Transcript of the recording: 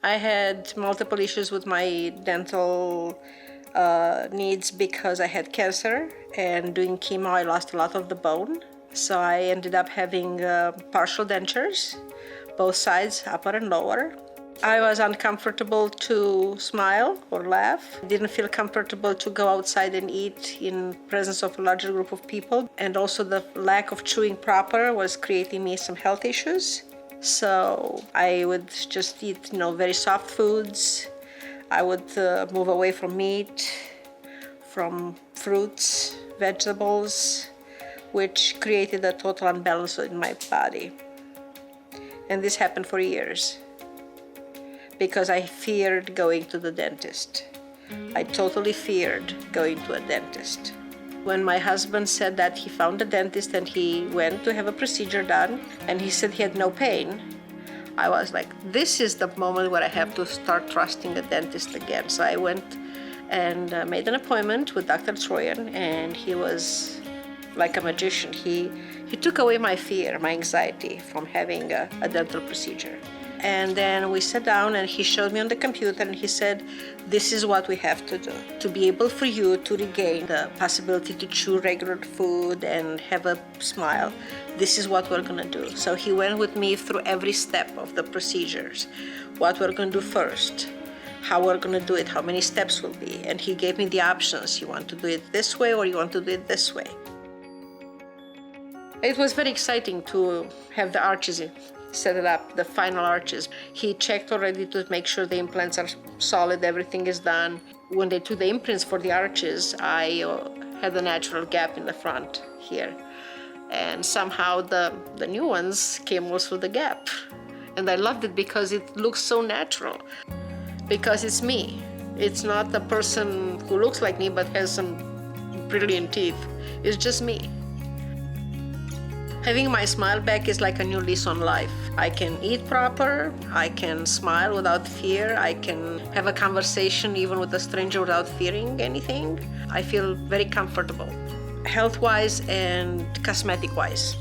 I had multiple issues with my dental needs because I had cancer, and doing chemo I lost a lot of the bone. So I ended up having partial dentures, both sides, upper and lower. I was uncomfortable to smile or laugh. Didn't feel comfortable to go outside and eat in presence of a larger group of people. And also the lack of chewing proper was creating me some health issues. So I would just eat, very soft foods. I would move away from meat, from fruits, vegetables, which created a total imbalance in my body. And this happened for years because I feared going to the dentist. I totally feared going to a dentist. When my husband said that he found a dentist and he went to have a procedure done and he said he had no pain, I was like, this is the moment where I have to start trusting the dentist again. So I went and made an appointment with Dr. Troyan, and he was like a magician. He took away my fear, my anxiety from having a dental procedure. And then we sat down and he showed me on the computer and he said, this is what we have to do to be able for you to regain the possibility to chew regular food and have a smile. This is what we're gonna do. So he went with me through every step of the procedures, what we're gonna do first, how we're gonna do it, how many steps will be. And he gave me the options. You want to do it this way or you want to do it this way. It was very exciting to have the arches set it up, the final arches. He checked already to make sure the implants are solid, everything is done. When they took the imprints for the arches, I had a natural gap in the front here. And somehow the new ones came also the gap. And I loved it because it looks so natural. Because it's me. It's not the person who looks like me but has some brilliant teeth. It's just me. Having my smile back is like a new lease on life. I can eat proper, I can smile without fear, I can have a conversation even with a stranger without fearing anything. I feel very comfortable, health-wise and cosmetic-wise.